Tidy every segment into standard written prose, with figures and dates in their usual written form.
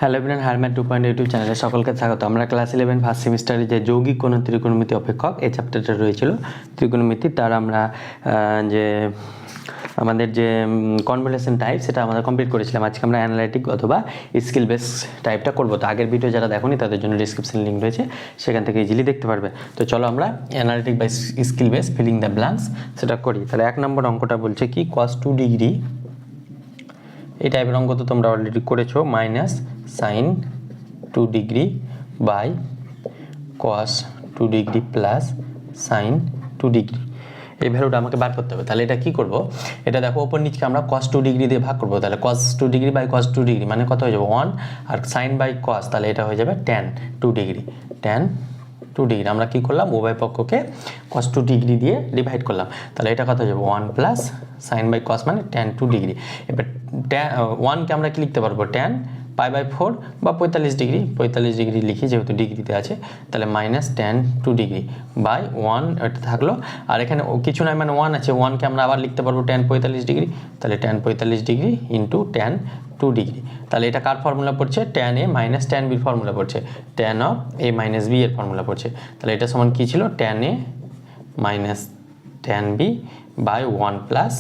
Hello everyone, হারম্যাট 2.0 YouTube চ্যানেলে সকলকে স্বাগত। আমরা ক্লাস 11 ফার্স্ট সেমিস্টারে যে যৌগিক কোণ ত্রিকোণমিতি অপেক্ষক এই চ্যাপ্টারটা রয়েছিল ত্রিকোণমিতি, তার আমরা যে আমাদের যে কনভলিউশন টাইপ সেটা আমরা কমপ্লিট করেছিলাম। আজকে আমরা অ্যানালাইটিক অথবা স্কিল বেস টাইপটা করবো। তো আগের ভিডিও যারা দেখোনি তাদের জন্য ডিসক্রিপশন লিঙ্ক রয়েছে, সেখান থেকে ইজিলি দেখতে পারবে। তো চলো আমরা অ্যানালাইটিক বা skill base filling the blanks সেটা করি। তাহলে 1 নম্বর অঙ্কটা বলছে কি, cos 2 ডিগ্রি, এই টাইপের অঙ্ক তো তোমরা অলরেডি করেছো, minus sine 2 degree by cos 2 degree plus sine 2 degree, এই ভ্যালুটা আমাকে বার করতে হবে। তাহলে এটা কি করব, এটা দেখো ওপর নিচকে আমরা cos 2 ডিগ্রি দিয়ে ভাগ করব। তাহলে cos 2 degree by cos 2 degree মানে কত হয়ে যাবে 1, আর সাইন বাই cos তাহলে এটা হয়ে যাবে tan 2 ডিগ্রি। tan 2 ডিগ্রি আমরা কি করলাম, উভয় পক্ষকে cos 2 ডিগ্রি দিয়ে ডিভাইড করলাম। তাহলে এটা কত হয়ে যাবে 1 প্লাস সাইন বাই cos মানে tan 2 ডিগ্রি। এবার 1কে আমরা কি লিখতে পারবো, tan পাই বাই 4 বা 45 ডিগ্রি, 45 ডিগ্রি লিখি যেহেতু ডিগ্রিতে আছে। তাহলে মাইনাস tan 2 ডিগ্রি বাই 1 এটা থাকলো, আর এখানে কিছু নয় মানে 1 আছে, 1কে আমরা আবার লিখতে পারবো tan 45 ডিগ্রি। তাহলে tan 45 degree into tan 2 degree. তাহলে এটা কার ফর্মুলা পড়ছে, tan a minus tan b formula পড়ছে, tan of a minus b এর ফর্মুলা পড়ছে। তাহলে এটা সমান কি ছিল, tan a minus tan b by 1 plus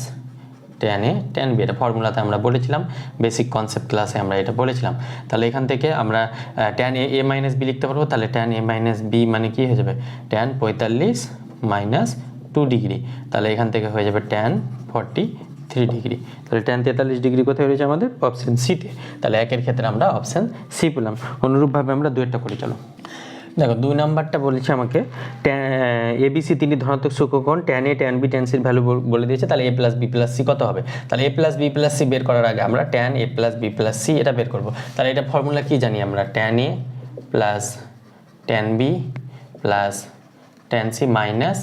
tan a tan b, এটা ফর্মুলাতে আমরা বলেছিলাম, বেসিক কনসেপ্ট ক্লাসে আমরা এটা বলেছিলাম। তাহলে এখান থেকে আমরা tan a মাইনাস b লিখতে পারবো। তাহলে tan a মাইনাস b মানে কি হয়ে যাবে, tan 45 মাইনাস 2 ডিগ্রি। তাহলে এখান থেকে হয়ে যাবে tan 43 ডিগ্রি। তাহলে tan 43 ডিগ্রি কোথায় রয়েছে আমাদের, অপশন সিতে। তাহলে একের ক্ষেত্রে আমরা অপশন সি পেলাম। অনুরূপভাবে আমরা দুইটা করে চলো। দেখো 2 নাম্বারটা বলেছে আমাকে এবিসি 3টি ধনাত্মক সূক্ষ্মকোণ tan a tan b tan c এর ভ্যালু বলে দিয়েছে। তাহলে a plus B plus C কত হবে, তাহলে a plus B plus C বের করার আগে আমরা tan a plus B plus C এটা বের করব। তাহলে এটা ফর্মুলা কি জানি আমরা, tan a plus tan b plus tan c minus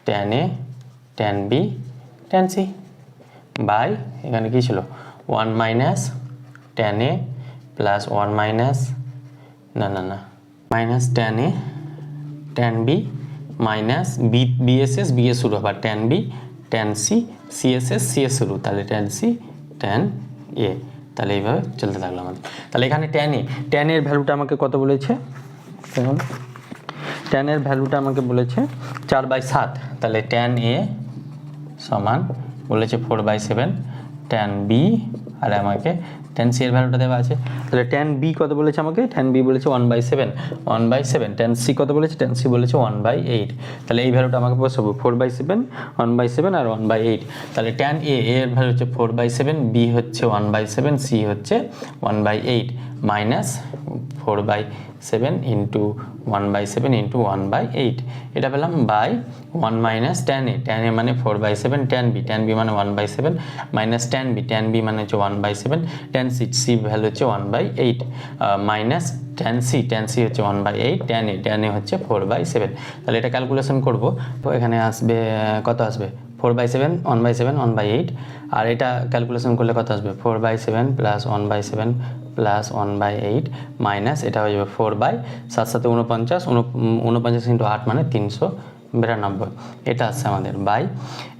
tan a tan b tan c by এখানে কি ছিল 1 মাইনাস tan a প্লাস 1 মাইনাস না minus tan a tan b minus b এস b এর শুরু আবার tan b tan c c এস শুরু, তাহলে tan c tan a। তাহলে এইভাবে চলতে থাকলো আমাদের। তাহলে এখানে tan এর ভ্যালুটা আমাকে কত বলেছে, দেখুন tan এর ভ্যালুটা আমাকে বলেছে 4/7। তাহলে tan a সমান বলেছে 4/7, tan b আর আমাকে tan c এর ভ্যালুটা দেওয়া আছে। তাহলে tan b কত বলেছে আমাকে, tan b বলেছে 1/7, tan c কত বলেছে, tan c বলেছে 1/8। তাহলে এই ভ্যালুটা আমাকে বসাবো 4/7, 1/7 আর 1/8। তাহলে tan a এর ভ্যালু হচ্ছে 4/7, b হচ্ছে 1/7, c হচ্ছে 1/8 মাইনাস 4/7 ইন্টু 1/7 ইন্টু 1/8, এটা পেলাম বাই 1 মাইনাস tan a মানে 4/7, tan b মানে 1/7 মাইনাস tan b মানে হচ্ছে 1/7, tan c ভ্যালু হচ্ছে 1/8 মাইনাস tan c হচ্ছে 1/8, tan a হচ্ছে 4/7। তাহলে এটা ক্যালকুলেশন করব, তো এখানে আসবে কত আসবে 4/7, 1/7, 1/8, আর এটা ক্যালকুলেশন করলে কত আসবে 4/7 প্লাস 1/7 প্লাস 1/8 মাইনাস এটা হয়ে যাবে 4/7 49 ইন্টু 8 মানে 392, এটা আসছে আমাদের বাই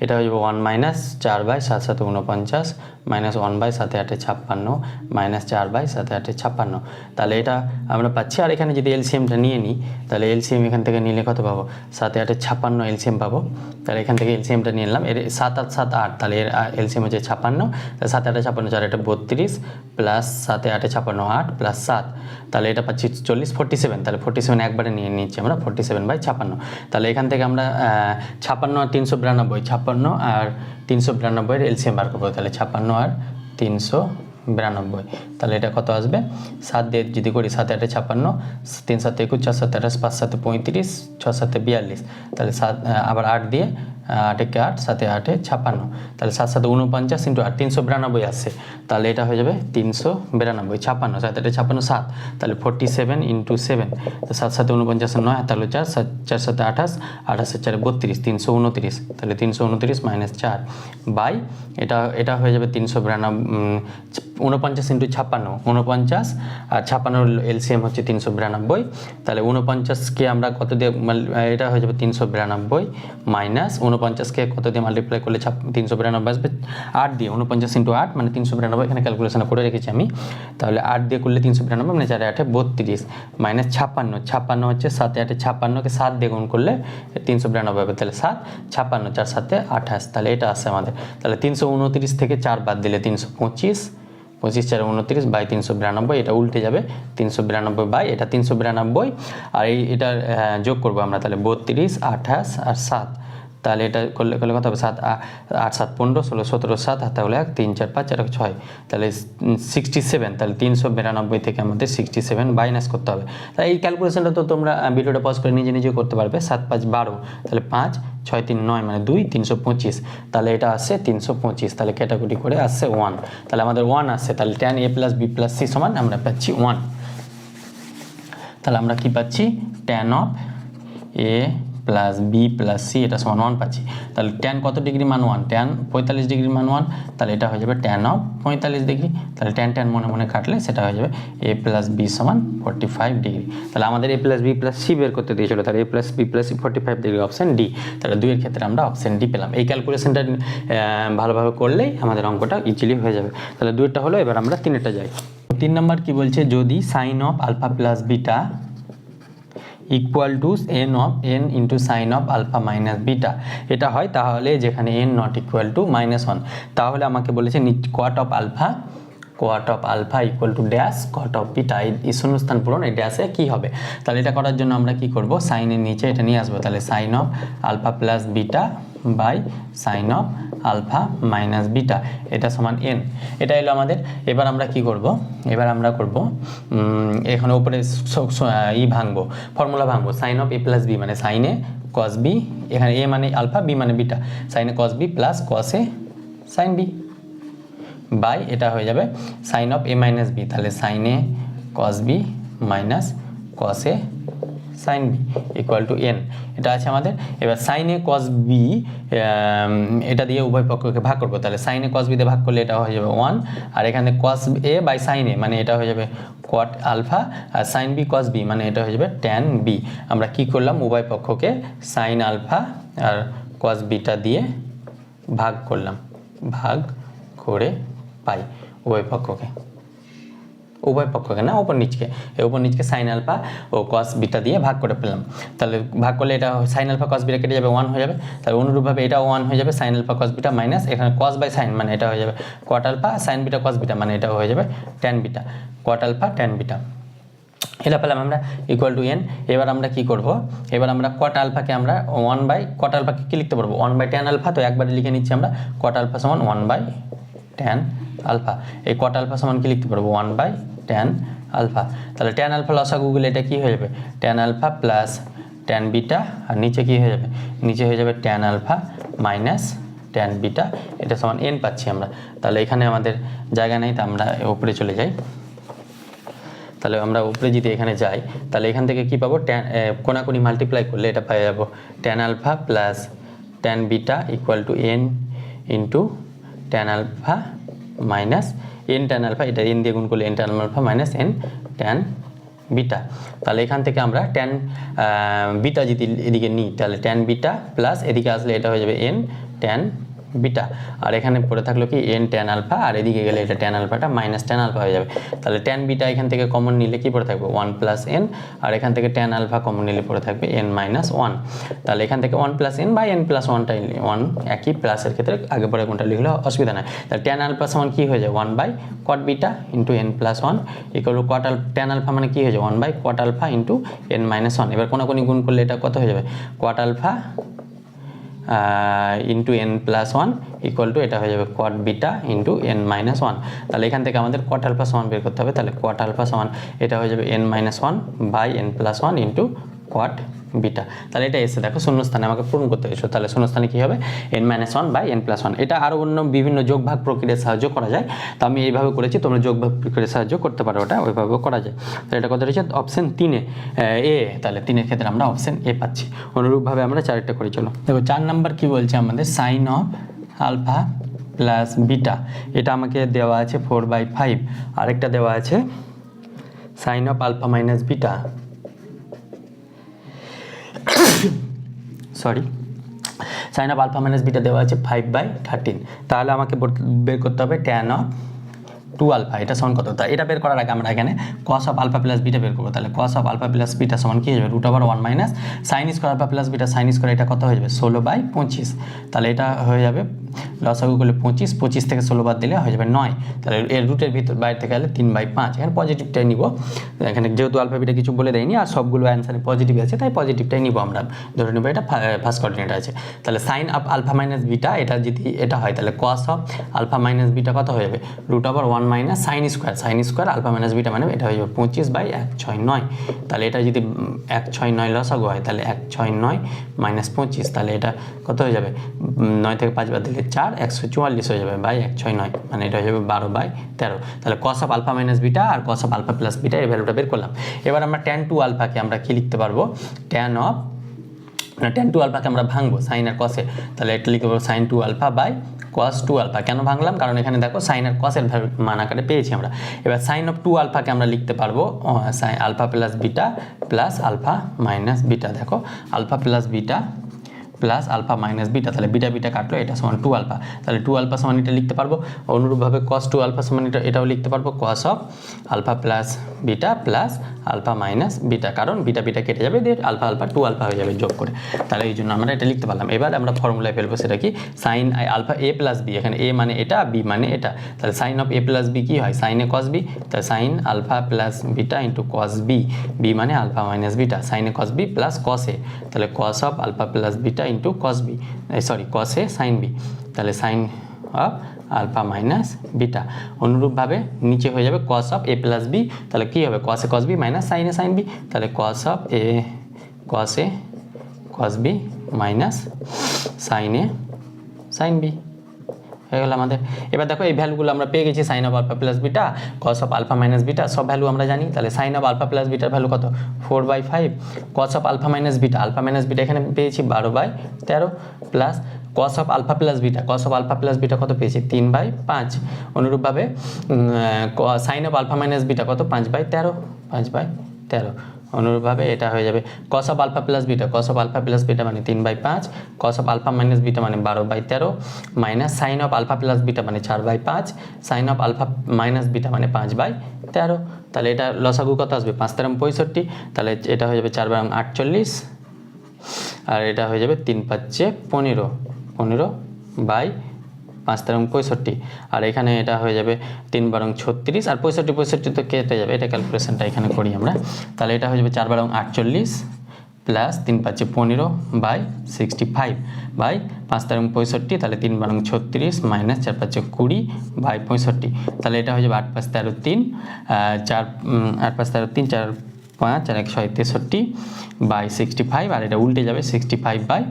এটা হয়ে যাবে 1 মাইনাস 4/7 49 মাইনাস 1/7 মাইনাস 4/7 তাহলে এটা আমরা পাচ্ছি। আর এখানে যদি এলসিএমটা নিয়ে নিই, তাহলে এলসিএম এখান থেকে নিলে কত পাবো, 7/8 এলসিএম পাবো। তাহলে এখান থেকে এলসিএমটা নিয়ে নিলাম, এর 7 8 7 8, তাহলে এর এলসিএম হচ্ছে 56, 7/8 4 এটা 32 প্লাস 7/8 8 প্লাস 7, তাহলে এটা পাচ্ছি 40 47। তাহলে 47 একবারে নিয়ে নিচ্ছি আমরা 47/56। তাহলে এখান থেকে আমরা 56 আর 392, 56 আর 392 এর এলসিএম বার করবো। তাহলে 56 আর 392, তাহলে এটা কত আসবে, 7 দিয়ে যদি করি 7 8 56, 3 7 21, 4 7 28, 5 7 35, 6 7 42, তাহলে 7 আবার 8 দিয়ে 8 একে 8, 7 8 56, তাহলে 7 7 49 ইন্টু 8 392 আসছে। তাহলে এটা হয়ে যাবে 392, 56 7 8 56 7, তাহলে 47 ইন্টু 7, তো 7 7 49 9, তাহলে 4 4 7 28, 28 4 32, 329, তাহলে 329 মাইনাস 4 বাই এটা হয়ে যাবে 392 49 ইন্টু 56, 49 আর 56 এলসিএম হচ্ছে 392। তাহলে 49কে আমরা কত দিয়ে এটা হয়ে যাবে 392 মাইনাস 49কে কত দিয়ে মাল্টিপ্লাই করলে 392 আসবে 8 দিয়ে। 49 ইন্টু 8 মানে 392, এখানে ক্যালকুলেশন করে রেখেছি আমি। তাহলে 8 দিয়ে করলে 392 মানে 4 8 32 মাইনাস 56, 56 হচ্ছে 7 8 56কে 7 দিয়ে গুণ করলে 392 হবে। তাহলে 7 56 4 7 28, তাহলে এটা আসে আমাদের। তাহলে 329 থেকে 4 বাদ দিলে 325, 25 4 29 বাই 392, এটা উল্টে যাবে 392 বাই এটা 392, আর এটা যোগ করবো আমরা। তাহলে 32 28 আর 7, তাহলে এটা করলে কত হবে 7 8 7 15 16 17 7 হাতে হলে 1 3 4 5 4 6, তাহলে 67। তাহলে 392 থেকে আমাদের 67 মাইনাস করতে হবে। তাই এই ক্যালকুলেশনটা তো তোমরা ভিডিওটা পজ করে নিজে নিজে করতে পারবে। 7 5 12, তাহলে 5 6 3 9 মানে 2 325, তাহলে এটা আসছে 325। তাহলে ক্যাটাগরি করে আসছে 1, তাহলে আমাদের 1 আসছে। তাহলে tan a plus b plus c সমান আমরা পাচ্ছি 1। তাহলে আমরা কি পাচ্ছি tan of a plus B plus C এটা সমান 1 পাচ্ছি। তাহলে ট্যান কত ডিগ্রি মান 1, ট্যান 45 ডিগ্রি মান 1, তাহলে এটা হয়ে যাবে ট্যান অফ 45 ডিগ্রি। তাহলে ট্যান ট্যান মনে মনে কাটলে সেটা হয়ে যাবে এ প্লাস বি সমান 45 ডিগ্রি। তাহলে আমাদের A plus B plus C বের করতে দিয়েছিল, তাহলে A plus B plus C 45 degree, option D. তাহলে 2 এর ক্ষেত্রে আমরা অপশান ডি পেলাম। এই ক্যালকুলেশনটা ভালোভাবে করলেই আমাদের অঙ্কটা ইজিলি হয়ে যাবে। তাহলে 2টা হলো, এবার আমরা 3টা যাই। 3 নম্বর কি বলছে, যদি sine of alpha plus beta equal to n of n into sine of alpha minus beta এটা হয়, তাহলে যেখানে এন নট ইকুয়াল টু -1, তাহলে আমাকে বলেছে cot of alpha equal to dash cot of beta, এই শূন্যস্থান পূরণ এই ড্যাশে কী হবে। তাহলে এটা করার জন্য আমরা কি করব, সাইনের নিচে এটা নিয়ে আসবো। তাহলে sine of alpha plus beta by sine of alpha minus beta এটা সমান এন, এটা এলো আমাদের। এবার আমরা কি করব, এবার আমরা করব এখানে উপরে ভাঙবো, ফর্মুলা ভাঙবো। Sine of A plus B মানে সাইনে কস বি, এখানে এ মানে আলফা, বি মানে বিটা, সাইনে cos B plus cos A sine B by এটা হয়ে যাবে sine of A minus B, তাহলে সাইনে cos B minus cos A sine B equal to N, এটা আছে আমাদের। এবার সাইনে কস বি এটা দিয়ে উভয় পক্ষকে ভাগ করবো, তাহলে সাইনে কস বি দিয়ে ভাগ করলে এটা হয়ে যাবে 1, আর এখানে কস এ বাই সাইন এ মানে এটা হয়ে যাবে কট আলফা, আর সাইন বি কস বি মানে এটা হয়ে যাবে ট্যান বি। আমরা কি করলাম, উভয় পক্ষকে সাইন আলফা আর কস বিটা দিয়ে ভাগ করলাম, ভাগ করে পাই উভয় পক্ষকে না উপর নিচকে সাইন আলফা ও কস বিটা দিয়ে ভাগ করে পেলাম। তাহলে ভাগ করলে এটা সাইন আলফা কস বিটা কেটে যাবে, 1 হয়ে যাবে। তাহলে অনুরূপভাবে এটাও 1 হয়ে যাবে, sine alpha cos beta minus এখানে কস বাই সাইন মানে এটা হয়ে যাবে cot alpha, sine beta cos beta মানে এটা হয়ে যাবে tan beta, cot alpha tan beta, এটা পেলাম আমরা ইকুয়াল টু এন। এবার আমরা কি করব, এবার আমরা কট আলফাকে আমরা 1 বাই কট আলফাকে কি লিখতে পারবো 1 বাই ট্যান আলফা, তো একবারে লিখে নিচ্ছি আমরা কট আলফা সমান 1 বাই ট্যান আলফা। এই কট আলফা সমান কি লিখতে পারবো 1 বাই ট্যান আলফা। তাহলে ট্যান আলফা লসাগু গুলো এটা কি হয়ে যাবে tan alpha plus tan beta, আর নিচে কি হয়ে যাবে, নিচে হয়ে যাবে tan alpha minus tan beta, এটা সমান এন পাচ্ছি আমরা। তাহলে এখানে আমাদের জায়গা নেই, তো আমরা উপরে চলে যাই। তাহলে আমরা উপরে যদি এখানে যাই, তাহলে এখান থেকে কি পাবো, ট্যান কোনাকুনি মাল্টিপ্লাই করলে এটা পেয়ে যাবো tan alpha plus tan beta equal to n into tan alpha minus n tan alpha, এটা এন দিয়ে গুণ করলে n tan alpha minus n tan beta. তাহলে এখান থেকে আমরা ট্যান বিটা যদি এদিকে নিই, তাহলে ট্যান বিটা প্লাস এদিকে আসলে এটা হয়ে যাবে এন ট্যান বিটা, আর এখানে পড়ে থাকলো কি এন ট্যান আলফা, আর এদিকে গেলে এটা ট্যান আলফাটা মাইনাস ট্যান আলফা হয়ে যাবে। তাহলে ট্যান বিটা এখান থেকে কমন নিলে কি পড়ে থাকবে 1 প্লাস এন, আর এখান থেকে ট্যান আলফা কমন নিলে পড়ে থাকবে এন মাইনাস 1। তাহলে এখান থেকে 1 plus N by N plus 1টাই 1 একই, প্লাসের ক্ষেত্রে আগে পরে কোনটা লিখলে অসুবিধা নাই। তাহলে ট্যান আলফা সমান কি হয়ে যায় 1 by cot beta into n plus 1 equal to cot tan alpha মানে কি হয়ে যায় 1 by cot alpha into n minus 1। এবার কোনাকুনি গুণ করলে এটা কত হয়ে যাবে cot alpha into n plus 1 equal to এটা হয়ে যাবে cot beta into n minus 1। তাহলে এখান থেকে আমাদের কট আলফা সমান বের করতে হবে, তাহলে কট আলফা সমান এটা হয়ে যাবে n minus 1 by N plus 1 into cot beta. তাহলে এটা এসে দেখো শূন্যস্থানে আমাকে পূরণ করতে হয়েছে, তাহলে শূন্যস্থানে কী হবে n minus 1 by N plus 1। এটা আরও অন্য বিভিন্ন যোগভাগ প্রক্রিয়ার সাহায্য করা যায়, তো আমি এইভাবে করেছি, তোমরা যোগভাগ প্রক্রিয়ার সাহায্য করতে পারো, ওটা ওইভাবেও করা যায়। তাহলে এটা কত রয়েছে অপশান 3-এ এ, তাহলে 3-এর ক্ষেত্রে আমরা অপশান এ পাচ্ছি। অনুরূপভাবে আমরা 4টা করে চলো। দেখো 4 নাম্বার কি বলছে আমাদের, sine of alpha plus beta, এটা আমাকে দেওয়া আছে 4/5, আরেকটা দেওয়া আছে sine of alpha minus beta, sorry sine of alpha minus beta দেওয়া আছে 5/13। তাহলে আমাকে বের করতে হবে ট্যান অফ 2 আলফা, এটা সমান কত? তা এটা বের করার আগে আমরা এখানে cos of alpha plus beta বের করবো। তাহলে cos of alpha plus beta সমান কি হয়ে যাবে? √1 minus sine square alpha plus beta sine square, এটা কত হয়ে যাবে? 16/25। তাহলে এটা হয়ে যাবে লসাগু করলে 25, 25 থেকে 16 বাদ দিলে হয়ে যাবে 9। তাহলে এর রুটের ভিতর বাইরে থেকে গেলে 3/5। এখানে পজিটিভটাই নিব, এখানে যেহেতু আলফা বিটা কিছু বলে দেয়নি আর সবগুলো অ্যান্সারে পজিটিভ আছে, তাই পজিটিভটাই নিব আমরা, ধরে নেব এটা ফার্স্ট কোঅর্ডিনেট আছে। তাহলে sine of alpha minus beta, এটা যদি এটা হয় তাহলে cos of alpha minus beta কত হয়ে যাবে? √1 minus sine square alpha minus beta, মানে এটা হয়ে যাবে 25/169। তাহলে এটা যদি 169 লসাগু হয় তাহলে 169 মাইনাস 25, তাহলে এটা কত হয়ে যাবে? 9 থেকে 5 বাদ দিলে 4, 144 হয়ে যাবে বাই 169, মানে এটা হয়ে যাবে 12/13। তাহলে cos of alpha minus beta আর cos of alpha plus beta এই ভ্যালুটা বের করলাম। এবার আমরা ট্যান 2 আলফাকে আমরা কি লিখতে পারবো? ট্যান 2 আলফাকে আমরা ভাঙবো সাইন আর কসে, তাহলে এটা লিখতে পারবো sine 2 alpha by cos 2 alpha. কেন ভাঙলাম? কারণ এখানে দেখো সাইন আর কসের মান আকারে পেয়েছি আমরা। এবার সাইন অফ 2 আলফাকে আমরা লিখতে পারবো sine alpha plus beta plus alpha minus beta. দেখো alpha plus beta plus alpha minus beta, তাহলে বিটা বিটা কাটলো, এটা সমান 2 আলফা। তাহলে 2 আলফা সমান এটা লিখতে পারবো। অনুরূপভাবে cos 2 আলফা সমান এটাও লিখতে পারবো cos of alpha plus beta plus alpha minus beta, কারণ বিটা বিটা কেটে যাবে, দিয়ে আলফা আলফা 2 আলফা হয়ে যাবে যোগ করে। তাহলে এই জন্য আমরা এটা লিখতে পারলাম। এবার আমরা ফর্মুলায় ফেলবো, সেটা কি? Sine alpha A plus B, এখানে এ মানে এটা, বি মানে এটা, তাহলে sine of A plus B কি হয়? সাইন এ কস বি, তাহলে sine alpha plus beta into cos B, B মানে alpha minus beta, sine A cos B plus cos A, তাহলে cos of alpha plus beta into cos B, sorry cos A sine B, তাহলে sine of alpha minus beta. অনুরূপভাবে নিচে হয়ে যাবে cos of A plus B, তাহলে কী হবে? Cos A cos B minus sine A sine B, তাহলে cos of A cos B minus sine A sine B হয়ে গেল আমাদের। এবার দেখো এই ভ্যালুগুলো আমরা পেয়ে গেছি, sine of alpha plus beta, cos of alpha minus beta, সব ভ্যালু আমরা জানি। তাহলে সাইন অফ আলফা প্লাস বিটার ভ্যালু কত? 4/5। Cos of alpha minus beta, alpha minus beta এখানে পেয়েছি 12/13 plus cos of alpha plus beta, cos of alpha plus beta কত পেয়েছি? 3/5। অনুরূপভাবে sine of alpha minus beta কত? 5/13। অনুরূপভাবে এটা হয়ে যাবে cos of alpha plus beta, cos of alpha plus beta মানে 3/5, cos of alpha minus beta মানে 12/13 minus sine of alpha plus beta মানে 4/5, sine of alpha minus beta মানে 5/13। তাহলে এটা লসাগু কত আসবে? 5×3 65, তাহলে এটা হয়ে যাবে 4×8 48, আর এটা হয়ে যাবে 3×5 15, 15/5×3 65, আর এখানে এটা হয়ে যাবে 3×12 36, আর 65 তো কেটে যাবে, এটা ক্যালকুলেশনটা এখানে করি আমরা। তাহলে এটা হয়ে যাবে 4×8 48 প্লাস 3×5 15/65 বাই 5×3 65, তাহলে 3×12 36 মাইনাস 4×5 20/65, তাহলে এটা হয়ে যাবে 8×5 13 3, 8×5 13 4 5 4 1 6 63/65, আর এটা উল্টে যাবে 65/6,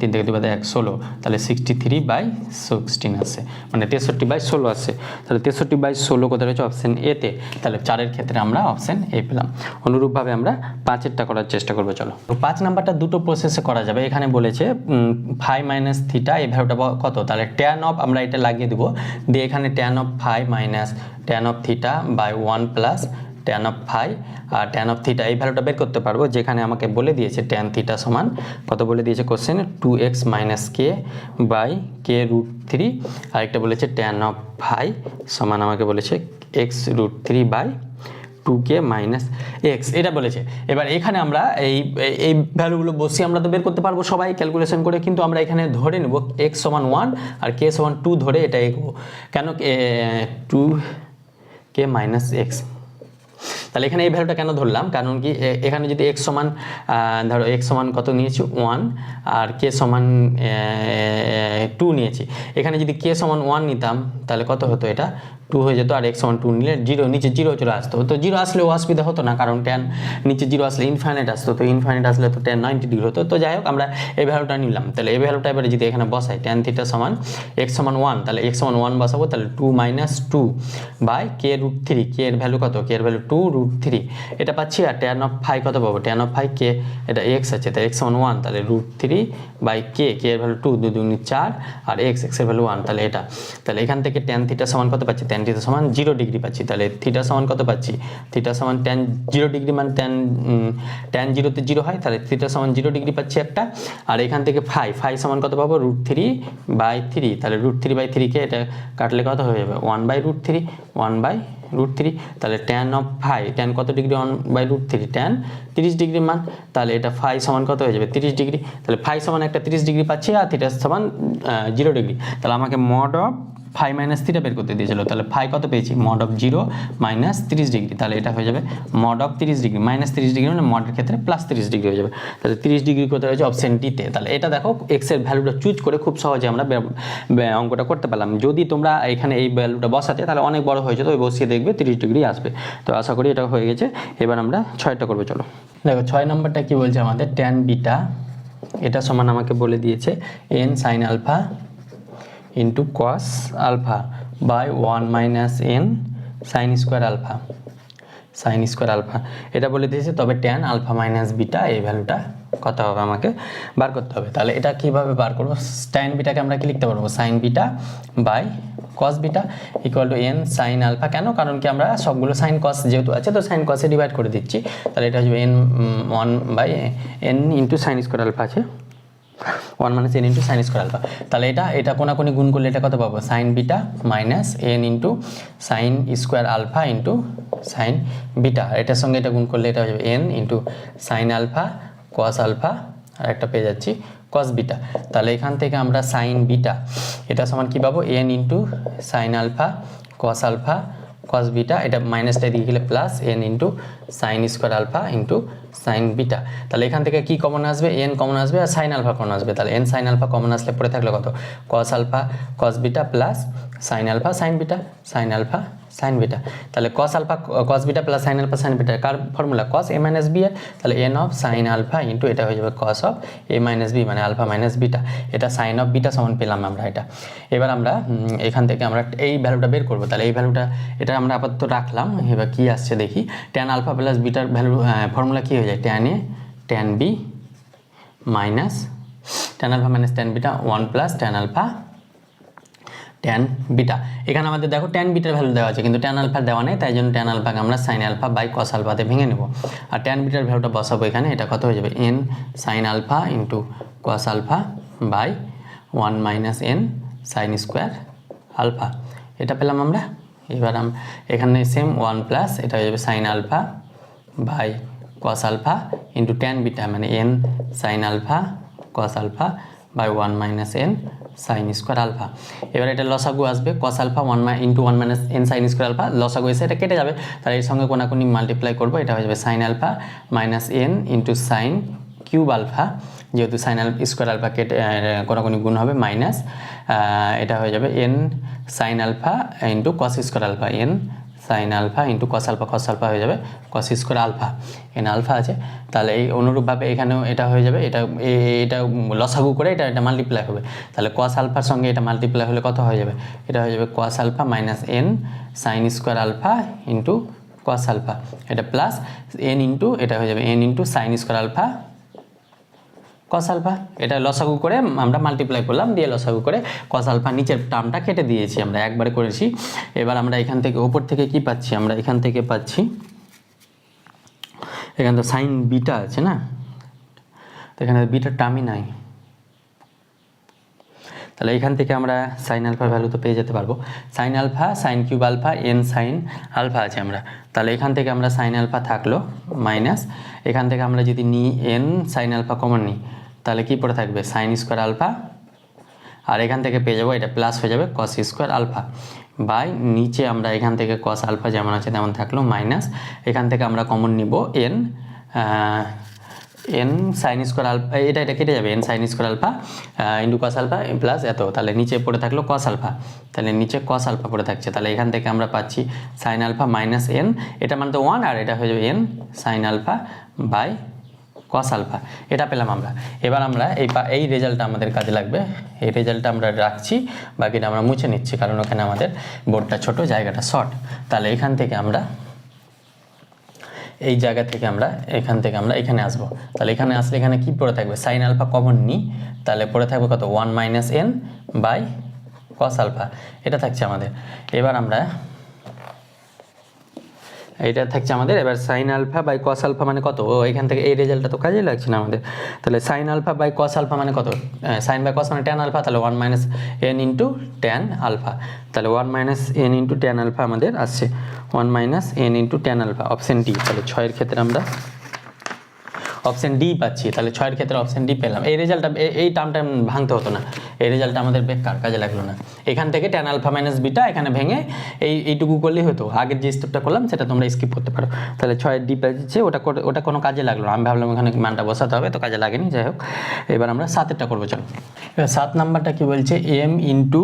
3 থেকে 2 বাদে 1 16, তাহলে 63/16 আসে, মানে 63/16 আসে। তাহলে 63/16 কোথায় রয়েছে? অপশান এতে। তাহলে 4-এর ক্ষেত্রে আমরা অপশান এ পেলাম। অনুরূপভাবে আমরা 5-এরটা করার চেষ্টা করবো। চলো, 5 নাম্বারটা দুটো প্রসেসে করা যাবে। এখানে বলেছে ফাই মাইনাস থিটা, এই ভ্যালুটা কত? তাহলে ট্যান অফ আমরা এটা লাগিয়ে দেবো, দিয়ে এখানে tan of phi minus tan of theta by 1 plus tan of phi আর ট্যান অফ থিটা, এই ভ্যালুটা বের করতে পারবো। যেখানে আমাকে বলে দিয়েছে ট্যান থিটা সমান কত বলে দিয়েছে কোশ্চেনে? 2x minus K by k√3, আরেকটা বলেছে ট্যান অফ ফাই সমান আমাকে বলেছে x√3 by 2k minus x, এটা বলেছে। এবার এখানে আমরা এই ভ্যালুগুলো বসিয়ে আমরা তো বের করতে পারবো সবাই ক্যালকুলেশন করে, কিন্তু আমরা এখানে ধরে নেব x সমান 1 আর k সমান 2 ধরে এটা এগোবো। কেন? 2k minus x. তাহলে এখানে এই ভ্যালুটা কেন ধরলাম? কারণ কি এখানে যদি x সমান ধরো x সমান কত নিয়েছি 1 আর k সমান 2 নিয়েছি, এখানে যদি k সমান 1 নিতাম তাহলে কত হতো? এটা 2 হয়ে যেত, আর x সমান 2 নিলে 0, নিচে 0 চলে আসতো। তো 0 আসলেও অসুবিধা হতো না, কারণ ট্যান নিচে 0 আসলে ইনফাইনাইট আসতো, তো ইনফাইনাইট আসলে তো ট্যান 90 ডিগ্রি হতো। তো যাই হোক আমরা এই ভ্যালুটা নিলাম। তাহলে এই ভ্যালুটা এবারে যদি এখানে বসাই ট্যান থিটা সমান x সমান 1, তাহলে x সমান 1 বসাবো, তাহলে 2 - 2 বাই k√3, k এর ভ্যালু কত? k এর ভ্যালু 2, √3 এটা পাচ্ছি, আর ট্যান অফ ফাই কত পাবো, ট্যান অফ ফাই কে, এটা এক্স আছে তাই এক্স সমান 1, তাহলে √3/কে, কে এর ভ্যালু 2, 2 দুগুণে 4, আর এক্স এর ভ্যালু 1, তাহলে এটা, তাহলে এখান থেকে ট্যান থিটা সমান কত পাচ্ছি, ট্যান থিটা সমান 0 ডিগ্রি পাচ্ছি, তাহলে থিটা সমান কত পাচ্ছি, থিটা সমান ট্যান 0 ডিগ্রি মানে ট্যান 0-তে 0 হয়, তাহলে থিটা সমান 0 ডিগ্রি পাচ্ছি একটা, আর এখান থেকে ফাই সমান কত পাবো, √3/3, তাহলে √3/3 কে এটা কাটলে কত হয়ে যাবে 1/√3, তাহলে ট্যান অফ ফাই, ট্যান কত ডিগ্রি, 1/√3, ট্যান 30 ডিগ্রি মান, তাহলে এটা ফাই সমান কত হয়ে যাবে 30 ডিগ্রি, তাহলে ফাই সমান একটা 30 ডিগ্রি পাচ্ছি, আর থিটা সমান 0 ডিগ্রি, তাহলে আমাকে mod of phi minus theta বের করতে দিয়েছিল, তাহলে ফাই কত পেয়েছি, মড অফ 0 মাইনাস 30 ডিগ্রি, তাহলে এটা হয়ে যাবে mod of 30 degree, minus 30 degree মানে মডের ক্ষেত্রে প্লাস 30 ডিগ্রি হয়ে যাবে, তাহলে 30 ডিগ্রি কোথায় রয়েছে, অপশন ডিতে। তাহলে এটা দেখো এক্স এর ভ্যালুটা চুজ করে খুব সহজে আমরা অঙ্কটা করতে পারলাম। যদি তোমরা এখানে এই ভ্যালুটা বসাতে তাহলে অনেক বড় হয়ে যেত, ওই বসিয়ে দেখবে 30 ডিগ্রি আসবে। তো আশা করি এটা হয়ে গেছে। এবার আমরা 6টা করবো, চলো দেখো 6 নম্বরটা কি বলছে আমাদের, ট্যান বিটা এটা সমান আমাকে বলে দিয়েছে n sin alpha into cos alpha by 1 minus n sine square alpha, এটা বলে দিয়েছে। তবে ট্যান আলফা মাইনাস বিটা এই ভ্যালুটা কত হবে আমাকে বার করতে হবে। তাহলে এটা কিভাবে বার করবো, ট্যান বিটাকে আমরা কি লিখতে পারবো, sine beta by cos beta equal to n sine alpha, কেন, কারণ কি আমরা সবগুলো সাইন কস যেহেতু আছে তো সাইন কসে ডিভাইড করে দিচ্ছি, তাহলে এটা হচ্ছে n into sine square alpha আছে 1 minus n into sine square alpha, তাহলে এটা কোনাকুনি গুণ করলে এটা কত পাবো, sine beta minus n into sine square alpha into sine beta, এটার সঙ্গে এটা গুণ করলে এটা হয়ে যাবে n into sine alpha cos alpha, আর একটা পেয়ে যাচ্ছি কস বিটা। তাহলে এখান থেকে আমরা সাইন বিটা এটা সমান কী পাবো, n into sine alpha cos beta, এটা মাইনাসটা দিয়ে গেলে plus n into sine square alpha into sine beta. তাহলে এখান থেকে কি কমন আসবে, n কমন আসবে আর সাইন আলফা কমন আসবে, তাহলে n সাইন আলফা কমন আসলে পড়ে থাকলে কত, cos alpha cos beta plus sine alpha sine beta, তাহলে cos beta plus sine alpha sine beta কার formula, cos a minus B এর, তাহলে n of sine alpha into এটা হয়ে যাবে cos of a minus B মানে alpha minus beta, এটা sine of beta সমান পেলাম আমরা এটা। এবার আমরা এখান থেকে আমরা এই ভ্যালুটা বের করবো, তাহলে এই ভ্যালুটা এটা আমরা আপাতত রাখলাম। এবার কি আসছে দেখি, ট্যান আলফা প্লাস বিটার ভ্যালু ফর্মুলা কী হয়ে যায়, tan A tan B minus tan alpha minus tan beta 1 plus tan alpha tan beta. এখানে আমাদের দেখো ট্যান বিটার ভ্যালু দেওয়া আছে কিন্তু ট্যান আলফা দেওয়া নেই, তাই জন্য ট্যান আলফাকে আমরা সাইন আলফা বাই কস আলফাতে ভেঙে নেব, আর ট্যান বিটার ভ্যালুটা বসাবো এখানে, এটা কত হয়ে যাবে, n sine alpha into cos alpha by 1 minus n sine square alpha, এটা পেলাম আমরা। এবার এখানে সেম 1 প্লাস এটা হয়ে যাবে sine alpha by cos alpha into tan beta মানে n sine alpha cos alpha by 1 minus n sine square alpha. এবার এটা লসাগু আসবে, cos alpha 1 into 1 minus n sine square alpha, লসাগু এসে এটা কেটে যাবে, তাহলে এর সঙ্গে কোনাকুনি মাল্টিপ্লাই করবো, এটা হয়ে যাবে sine alpha minus n into sine cube alpha, যেহেতু সাইন স্কোয়ার আলফা কেটে কোনাকুনি গুণ হবে মাইনাস, এটা হয়ে যাবে n sine alpha into cos square alpha, n sine alpha into cos alpha হয়ে যাবে cos square alpha, n alpha আছে। তাহলে এই অনুরূপভাবে এখানেও এটা হয়ে যাবে, এটা লসাগু করে এটা মাল্টিপ্লাই হবে, তাহলে কস আলফার সঙ্গে এটা মাল্টিপ্লাই হলে কত হয়ে যাবে, এটা হয়ে যাবে cos alpha minus n sine square alpha into cos alpha, এটা প্লাস n ইন্টু এটা হয়ে যাবে n into sine square alpha cos alpha, এটা লসাগু করে আমরা মাল্টিপ্লাই করলাম, দিয়ে লসাগু করে কস আলফা নিচের টার্মটা কেটে দিয়েছি, আমরা একবারে করেছি। এবার আমরা এখান থেকে ওপর থেকে কি পাচ্ছি, আমরা এখান থেকে পাচ্ছি এখানে তো সাইন বিটা আছে না, তো এখানে বিটার টার্মই নাই, তাহলে এখান থেকে আমরা সাইন আলফার ভ্যালু তো পেয়ে যেতে পারবো, sine alpha sine cube alpha n sine alpha আছে আমরা, তাহলে এখান থেকে আমরা সাইন আলফা থাকলো মাইনাস, এখান থেকে আমরা যদি নিই n সাইন আলফা কমন নিই তাহলে কি পড়ে থাকবে সাইন স্কোয়ার আলফা, আর এখান থেকে পেয়ে যাবো এটা প্লাস হয়ে যাবে কস স্কোয়ার আলফা বাই নিচে আমরা এখান থেকে কস আলফা যেমন আছে তেমন থাকলো মাইনাস, এখান থেকে আমরা কমন নিব n সাইন স্কোয়ার আলফা, এটা কেটে যাবে n sine square alpha into cos alpha plus এত, তাহলে নিচে পড়ে থাকলো কস আলফা, তাহলে নিচে কস আলফা পড়ে থাকছে, তাহলে এখান থেকে আমরা পাচ্ছি সাইন আলফা মাইনাস n, এটা মানে তো 1 আর এটা হয়ে যাবে n sine alpha by cos alpha, এটা পেলাম আমরা। এবার আমরা এই রেজাল্টটা আমাদের কাজে লাগবে, এই রেজাল্টটা আমরা রাখছি, বাকিটা আমরা মুছে নিচ্ছি কারণ ওখানে আমাদের বোর্ডটা ছোট জায়গাটা শর্ট। তাহলে এখান থেকে আমরা এই জায়গা থেকে আমরা এখানে আসবো। তাহলে এখানে আসলে এখানে কি পড়ে থাকবে, সাইন আলফা কমন নিই, তাহলে পড়ে থাকবে কত 1 - n বাই কস আলফা, এটা থাকছে আমাদের। এবার আমরা এইটা থাকছে আমাদের। এবার sine alpha by cos alpha মানে কত, এখান থেকে এই রেজাল্টটা তো কাজে লাগছে না আমাদের। তাহলে sine alpha by cos alpha মানে কত, সাইন বাই কস মানে ট্যান আলফা, তাহলে 1 - n ইন্টু ট্যান আলফা। তাহলে 1 - n ইন্টু ট্যান আলফা আমাদের আসছে 1 - n into tan alpha, option D. তাহলে 6-এর ক্ষেত্রে আমরা অপশন ডি পাচ্ছি। তাহলে 6-এর ক্ষেত্রে অপশন ডি পেলাম। এই রেজাল্টটা এই টার্মটা ভাঙতে হতো না, এই রেজাল্টটা আমাদের বেকার, কাজে লাগলো না। এখান থেকে ট্যান আলফা মাইনাস বিটা এখানে ভেঙে এইটুকু করলেই হতো। আগের যে স্টেপটা করলাম সেটা তোমরা স্কিপ করতে পারো। তাহলে 6-এর ডি পাচ্ছে, ওটা কোনো কাজে লাগলো না। আমি ভাবলাম ওখানে মানটা বসাতে হবে, তো কাজে লাগেনি, যাই হোক। এবার আমরা 7-এরটা করবো, চলো। এবার 7 নাম্বারটা কি বলছে, m into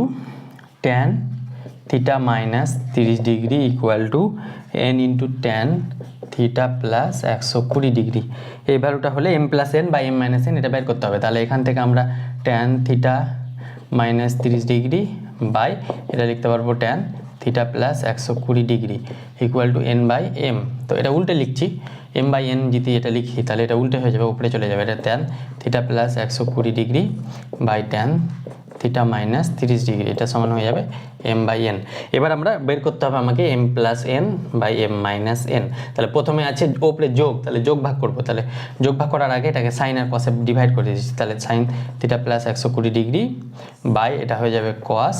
tan theta minus 30 degree equal to n into tan theta plus 120 degree. এই ভ্যালুটা হলে m plus N by M minus n, এটা বের করতে হবে। তাহলে এখান থেকে আমরা tan theta minus 30 degree by এটা লিখতে পারবো tan theta plus 120 degree equal to n by m. তো এটা উল্টে লিখছি, এম বাই এন যদি এটা লিখি তাহলে এটা উল্টে হয়ে যাবে, উপরে চলে যাবে। এটা tan theta plus 120 degree by tan theta minus 30 degree, এটা সমান হয়ে যাবে এম বাই এন। এবার আমরা বের করতে হবে আমাকে m plus N by M minus N. তাহলে প্রথমে আছে ওপরে যোগ, তাহলে যোগ ভাগ করবো। তাহলে যোগ ভাগ করার আগে এটাকে সাইন আর কসে ডিভাইড করে দিচ্ছি। তাহলে sine theta plus 120 degree by এটা হয়ে যাবে কস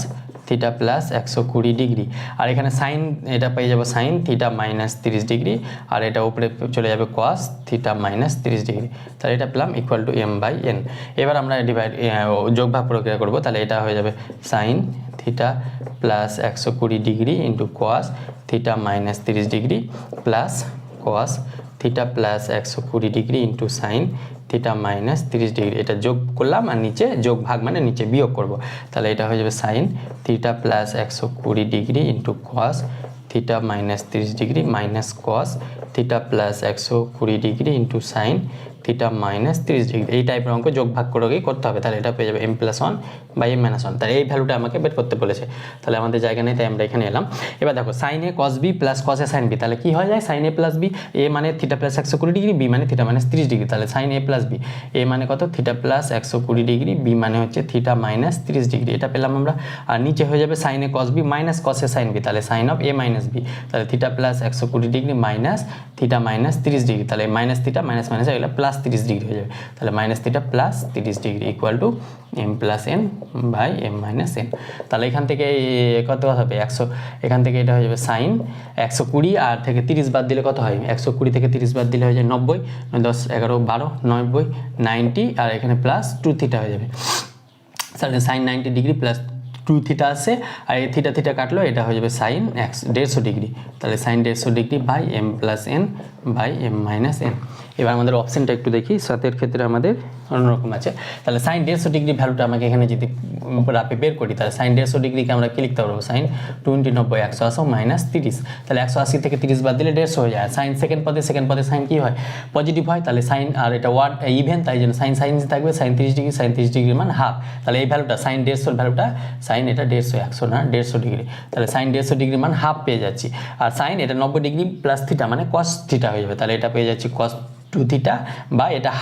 থিটা প্লাস 120 ডিগ্রি। আর এখানে সাইন এটা পেয়ে যাবো সাইন থিটা মাইনাস 30 ডিগ্রি, আর এটা উপরে চলে যাবে কস থিটা মাইনাস 30 ডিগ্রি। তাহলে এটা পেলাম equal to m by n. এবার আমরা যোগ ভাগ প্রক্রিয়া করবো। তাহলে এটা হয়ে যাবে sine theta plus 120 degree into cos theta minus 30 degree plus cos theta plus 120 degree into sine theta minus 30 degree. এটা যোগ করলাম, আর নিচে যোগ ভাগ মানে নিচে বিয়োগ করব। তাহলে এটা হয়ে যাবে sine theta plus 120 degree into cos theta minus 30 degree minus cos theta plus 120 degree into sine theta minus 30 degree. এই টাইপের অঙ্ক যোগ ভাগ করেই করতে হবে। তাহলে এটা পেয়ে যাবে m plus 1 by M minus 1। তাহলে এই ভ্যালুটা আমাকে বের করতে বলেছে। তাহলে আমাদের জায়গা নেই, তাই আমরা এখানে এলাম। এবার দেখো sign A cos B plus cos A sine B, তাহলে কি হয়ে যায়, সাইন এ প্লাস বি, এ মানে থিটা প্লাস 120 ডিগ্রি, বি মানে থিটা মাইনাস 30 ডিগ্রি। তাহলে সাইন এ প্লাস বি, এ মানে কত থিটা প্লাস 120 ডিগ্রি, বি মানে হচ্ছে থিটা মাইনাস 30 ডিগ্রি, এটা পেলাম আমরা। আর নিচে হয়ে যাবে sine A cos B minus cos A sine B, তাহলে sine of A minus B, তাহলে theta plus 120 degree minus theta minus 30 degree, তাহলে মাইনাস থিটা মাইনাস মাইনাস এগুলো প্লাস 30 ডিগ্রি হয়ে যাবে। তাহলে minus theta plus 30 degree equal to M plus N by M minus N. তাহলে এখান থেকে কত হবে 100, এখান থেকে এটা হয়ে যাবে সাইন 120, আর থেকে 30 বাদ দিলে কত হয়, 120 থেকে 30 বাদ দিলে হয়ে যায় 90, 10 11 12 90 90, আর এখানে প্লাস 2 থিটা হয়ে যাবে। তাহলে সাইন 90 ডিগ্রি প্লাস 2 থিটা আসে, আর এই থিটা থিটা কাটলো, এটা হয়ে যাবে সাইন 150 ডিগ্রি। তাহলে sine 150 degree by m plus N by M minus n. এবার আমাদের অপশানটা একটু দেখি, 7-এর ক্ষেত্রে আমাদের অন্যরকম আছে। তাহলে সাইন 150 ডিগ্রি ভ্যালুটা আমাকে এখানে যদি রাপে বের করি, তাহলে সাইন 150 ডিগ্রিকে আমরা কি লিখতে পারবো, সাইন 20 90 180 মাইনাস 30। তাহলে 180 থেকে 30 বাদ দিলে 150 হয়ে যায়। সাইন সেকেন্ড পদে সাইন কি হয়, পজিটিভ হয়। তাহলে সাইন, আর এটা ওয়ার্ড ইভেন, তাই জন্য সাইন সাইন থাকবে, সাইন 30 ডিগ্রি, সাইন 30 ডিগ্রি মান হাফ। তাহলে এই ভ্যালুটা সাইন 150 ভ্যালুটা, সাইন এটা 150 100 না 150 ডিগ্রি, তাহলে সাইন 150 ডিগ্রি মান হাফ পেয়ে যাচ্ছি। আর সাইন এটা 90 ডিগ্রি প্লাস থিটা মানে কস থিটা হয়ে যাবে, তাহলে এটা পেয়ে যাচ্ছি কস 2 থিটা বা এটা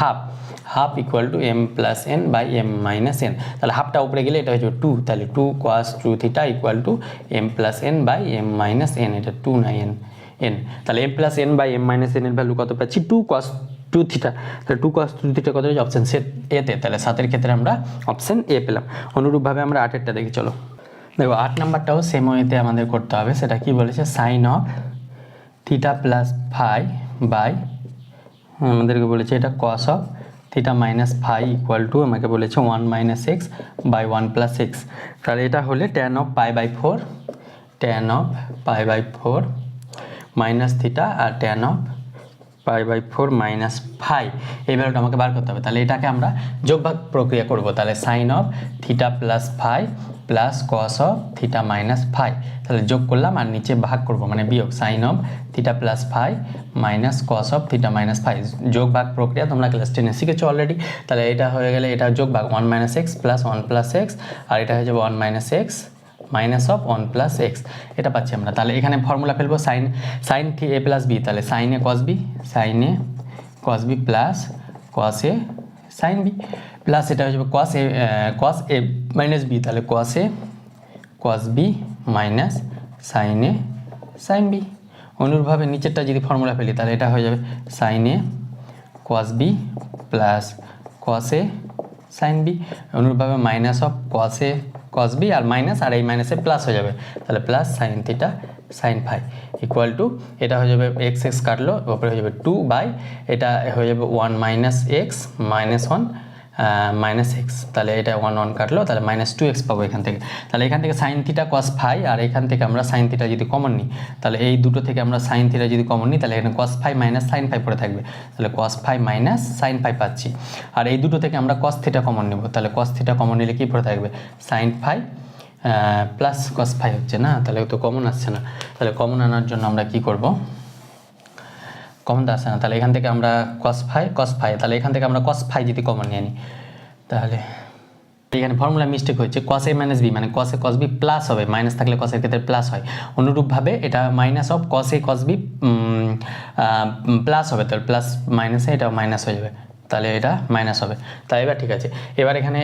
half equal to M plus N by M minus N. তাহলে হাফটা উপরে গেলে এটা হয়ে যাবে 2, তাহলে 2 cos 2 theta equal to M plus N by M minus n, এটা 2 না এন। তাহলে m plus N by M minus n এর ভ্যালু কত পাচ্ছি, 2 cos 2 থিটা। তাহলে 2 cos 2 থিটা কত হচ্ছে, অপশন এতে। তাহলে 7-এর ক্ষেত্রে আমরা অপশন এ পেলাম। অনুরূপভাবে আমরা 8-এরটা দেখি, চলো। দেখো 8 নাম্বারটাও সেম ওয়েতে আমাদের করতে হবে। সেটা কি বলেছে, sine of theta plus phi by, আমাদেরকে বলেছে এটা cos of theta minus phi equal to, আমাকে বলেছে 1 minus x by 1 plus x. তাহলে এটা হলে tan of pi by 4 minus theta, আর tan of pi by 4 minus phi, এই ভ্যালুটা আমাকে বার করতে হবে। তাহলে এটাকে আমরা যোগভাগ প্রক্রিয়া করব। তাহলে sine of theta plus phi plus cos of theta minus phi, তাহলে যোগ করলাম, আর নিচে ভাগ করব মানে বিয়োগ, sine of theta plus phi minus cos of theta minus phi. যোগ ভাগ প্রক্রিয়া তোমরা ক্লাস 10-এ শিখেছো অলরেডি। তাহলে এটা হয়ে গেলে এটা যোগ ভাগ 1 minus X plus 1 plus X, আর এটা হয়ে যাবে 1 minus X minus of 1 plus X, এটা পাচ্ছি আমরা। তাহলে এখানে ফর্মুলা ফেলবো সাইন এ প্লাস বি, তাহলে sine A cos B plus cos A sine B, plus এটা হয়ে যাবে কস এ মাইনাস বি, তাহলে cos B minus sine A sine B. অনুরূপভাবে নিচেরটা যদি ফর্মুলা ফেলি তাহলে এটা হয়ে যাবে sine A cos B plus cos A sine B. অনুরূপভাবে মাইনাস অফ কস বি আর মাইনাস, আর এই মাইনাসে প্লাস হয়ে যাবে, তাহলে plus sine theta sine phi equal to এটা হয়ে যাবে এক্স কাটলো, ওপরে হয়ে যাবে 2 বাই এটা হয়ে যাবে 1 minus X minus 1 minus x, তাহলে এটা 1 কাটলো, তাহলে মাইনাস 2x পাবো এখান থেকে। তাহলে এখান থেকে সাইন থিটা কস ফাই, আর এখান থেকে আমরা সাইন থিটা যদি কমন নিই, তাহলে এই দুটো থেকে আমরা সাইন থিটা যদি কমন নিই, তাহলে এখানে cos phi minus sine phi পড়ে থাকবে, তাহলে cos phi minus sine phi পাচ্ছি। আর এই দুটো থেকে আমরা কস থিটা কমন নেব, তাহলে কস থিটা কমন নিলে কী পড়ে থাকবে sine phi plus cos phi হচ্ছে না, তাহলে তো কমন আসছে না। তাহলে কমন আনার জন্য আমরা কি করব, কমন তো আসছে না, তাহলে এখান থেকে আমরা কস ফাই, তাহলে এখান থেকে আমরা কস ফাই যদি কমন নিয়ে নিই, তাহলে এখানে ফর্মুলা মিস্টেক হচ্ছে কস এ মাইনাস বি, মানে cos A cos B plus হবে, মাইনাস থাকলে কসের ক্ষেত্রে প্লাস হয়। অনুরূপভাবে এটা minus of cos A cos B plus হবে, তাহলে প্লাস মাইনাসে এটাও মাইনাস হয়ে যাবে, তাহলে এটা মাইনাস হবে। তাই এবার ঠিক আছে, এবার এখানে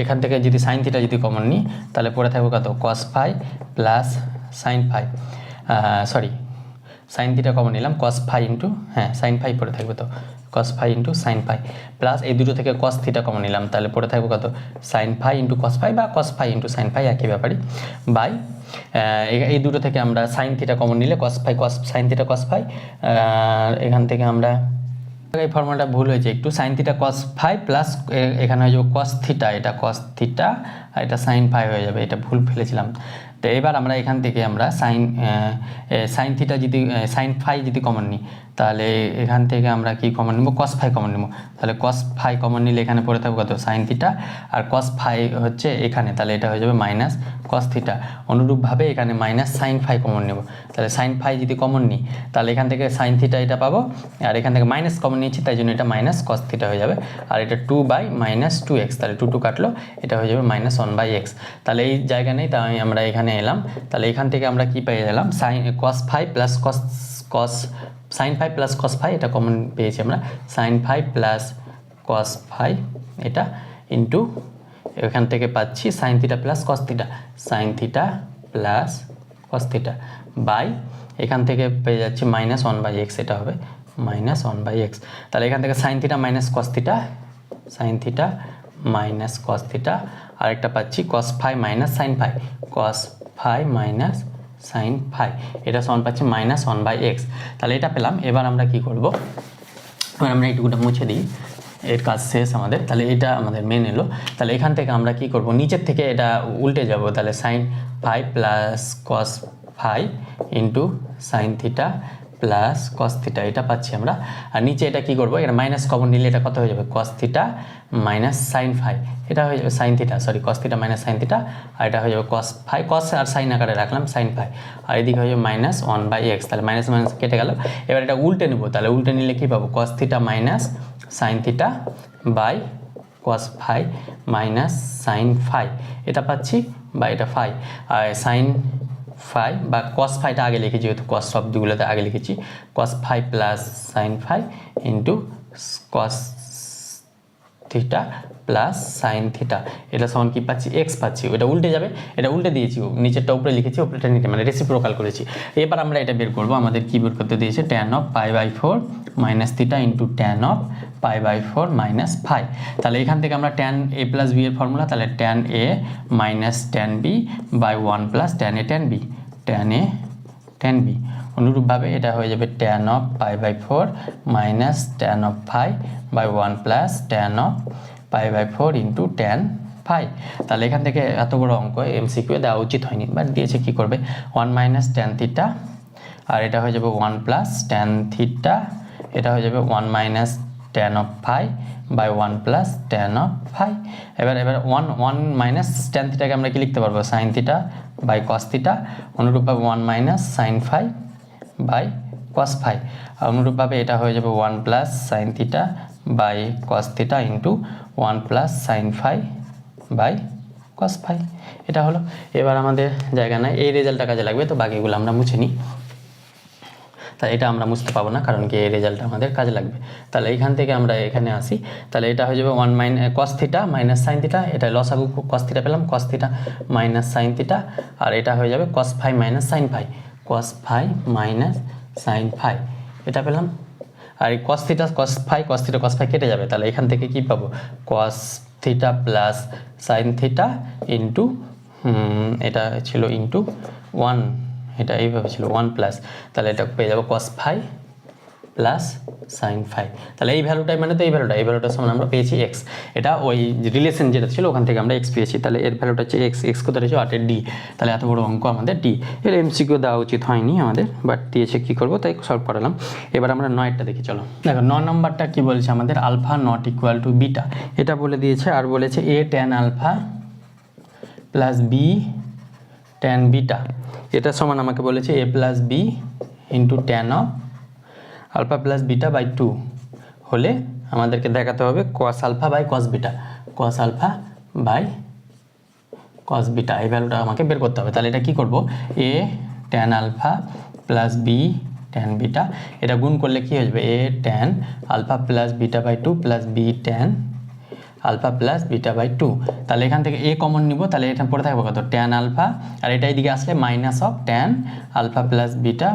এখান থেকে যদি সাইন থিটা যদি কমন নিই, তাহলে পড়ে থাকবে কত cos phi plus sine phi, sine theta common নিলাম, cos phi into sine phi পড়ে থাকবে, তো cos phi into sine phi, plus এই দুটো থেকে কস থিটা কমন নিলাম, তাহলে পড়ে থাকবে কত sine phi into cos phi, বা cos phi into sine phi একই ব্যাপারই, বাই এই দুটো থেকে আমরা সাইন থিটা কমন নিলে cos phi sine theta cos phi, এখান থেকে আমরা এই ফর্মুলাটা ভুল হয়েছে একটু, sine theta cos phi plus এখানে হয়ে যাবে কস থিটা, এটা কস থিটা আর এটা সাইন ফাই হয়ে যাবে, এটা ভুল ফেলেছিলাম। তো এবার আমরা এখান থেকে আমরা সাইন থিটা যদি সাইন ফাই যদি কমন নিই, তাহলে এখান থেকে আমরা কি কমন নেব কস ফাই কমন নেব, তাহলে কস ফাই কমন নিলে এখানে পড়ে থাকবে কত সাইন থিটা, আর কস ফাই হচ্ছে এখানে, তাহলে এটা হয়ে যাবে মাইনাস কস থিটা। অনুরূপভাবে এখানে মাইনাস সাইন ফাই কমন নেব, তাহলে সাইন ফাই যদি কমন নিই তাহলে এখান থেকে সাইন থিটা এটা পাবো, আর এখান থেকে মাইনাস কমন নিয়েছি তাই জন্য এটা মাইনাস কস থিটা হয়ে যাবে, আর এটা 2 বাই মাইনাস 2x, তাহলে 2 কাটলো, এটা হয়ে যাবে মাইনাস 1 বাই এক্স। তাহলে এই জায়গা নেই, তাই আমরা এখানে এলাম, তাহলে এখান থেকে আমরা কি পেয়ে গেলাম cos phi plus sine phi plus cos phi, এটা কমন পেয়েছি আমরা, sine phi plus cos phi এটা ইন্টু এখান থেকে পাচ্ছি sine theta plus cos theta, sine theta plus cos theta by এখান থেকে পেয়ে যাচ্ছি মাইনাস 1 বাই এক্স, এটা হবে মাইনাস 1 বাই এক্স। তাহলে এখান থেকে sine theta minus cos theta, sine theta minus cos theta, আরেকটা পাচ্ছি cos phi minus sine phi, cos phi minus sine phi, এটা সমান পাচ্ছি মাইনাস 1 বাই এক্স। তাহলে এটা পেলাম। এবার আমরা কি করব, এবার আমরা একটুকুটা মুছে দিই, এর কাজ শেষ আমাদের। তাহলে এটা আমাদের মেন এলো। তাহলে এখান থেকে আমরা কি করব, নিচের থেকে এটা উল্টে যাব, তাহলে sine phi plus cos phi into sine theta plus cos theta, এটা পাচ্ছি আমরা। আর নিচে এটা কি করব, এটা মাইনাস কমন নিলে এটা কত হয়ে যাবে cos theta minus sine phi, এটা হয়ে যাবে sine theta, cos theta minus sine theta, আর এটা হয়ে যাবে কস ফাই, কস আর সাইন আকারে রাখলাম সাইন ফাই, আর এদিকে হয়ে যাবে মাইনাস 1 বাই এক্স। তাহলে মাইনাস মাইনাস কেটে গেল। এবার এটা উল্টে নেব, তাহলে উল্টে নিলে কী পাবো, cos theta minus sine theta by cos phi minus sine phi, এটা পাচ্ছি, বা এটা ফাই, আর সাইন ফাই বা কস ফাইটা আগে লিখেছি, যেহেতু কস শব্দগুলোতে আগে লিখেছি, cos phi plus sine phi into cos theta plus sine theta, এটা সমান কি পাচ্ছি এক্স পাচ্ছি। ওটা উল্টে যাবে, এটা উল্টে দিয়েছি, নিচেরটা উপরে লিখেছি, উপরেটা নিচে, মানে রেসিপ্রোকাল করেছি। এবার আমরা এটা বের করবো, আমাদের কি বের করতে দিয়েছে, tan of pi by 4 minus theta into tan of pi by 4 minus phi. তাহলে এখান থেকে আমরা ট্যান এ প্লাস বি এর ফর্মুলা, তাহলে tan A minus tan B by 1 plus tan A tan B, tan A tan B. অনুরূপভাবে এটা হয়ে যাবে tan of pi by 4 minus tan of phi by 1 plus tan of pi by 4 into tan phi. তাহলে এখান থেকে এত বড় অঙ্ক এমসিকিউ দেওয়া উচিত হয়নি, বাট দিয়েছে, কি করবে 1 মাইনাস ট্যান থিটা, আর এটা হয়ে যাবে 1 প্লাস ট্যান থিটা, এটা হয়ে যাবে 1 minus tan of phi by 1 plus tan of phi. এবার 1 মাইনাস ট্যান থিটাকে আমরা কি লিখতে পারবো, sine theta by cos theta. অনুরূপভাবে 1 minus sine phi by cos phi. অনুরূপভাবে এটা হয়ে যাবে 1 plus sine theta by cos theta into 1 plus sine phi by cos phi. এটা হলো। এবার আমাদের জায়গা নাই, এই রেজাল্টটা কাজে লাগবে, তো বাকিগুলো আমরা মুছে নিই। তাহলে এটা আমরা মুছতে পাবো না, কারণ কি এই রেজাল্টটা আমাদের কাজে লাগবে। তাহলে এইখান থেকে আমরা এখানে আসি, তাহলে এটা হয়ে যাবে 1 cos theta minus sine theta, এটা লসাগু cos থিটা পেলাম, cos theta minus sine theta, আর এটা হয়ে যাবে cos phi minus sine phi, cos phi minus sine phi, এটা পেলাম। আর এই cos theta cos phi cos phi কেটে যাবে, তাহলে এখান থেকে কি পাবো, cos theta plus sine theta into এটা ছিল ইন্টু 1, এটা এইভাবে ছিল 1 প্লাস, তাহলে এটা পেয়ে যাবো cos phi plus sine phi. তাহলে এই ভ্যালুটাই মানে তো এই ভ্যালুটার সমান আমরা পেয়েছি এক্স, এটা ওই রিলেশন যেটা ছিল ওখান থেকে আমরা এক্স পেয়েছি। তাহলে এর ভ্যালুটা হচ্ছে এক্স কোথায় রয়েছে 8 ডি, তাহলে এত বড় অঙ্ক আমাদের ডি। এর এমসিকিউ দেওয়া উচিত হয়নি আমাদের, বাট দিয়েছে, কী করবো, তাই সলভ করালাম। এবার আমরা 9টা দেখি, চলো দেখো 9 নম্বরটা কী বলেছে আমাদের, alpha not equal to beta, এটা বলে দিয়েছে। আর বলেছে A tan alpha plus B tan beta, এটা সমান আমাকে বলেছে A plus B into tan of alpha plus beta by 2 হলে আমাদেরকে দেখাতে হবে cos alpha by cos beta, cos alpha by cos beta, এই ভ্যালুটা আমাকে বের করতে হবে। তাহলে এটা কি করব, A tan alpha plus B tan beta, এটা গুণ করলে কি হয়ে যাবে, A tan alpha plus beta by 2 plus B tan alpha plus beta by 2। তাহলে এখান থেকে এ কমন নিব, তাহলে এখানে পড়ে থাকবে কত, ট্যান আলফা, আর এটা এইদিকে আসলে minus of tan alpha plus beta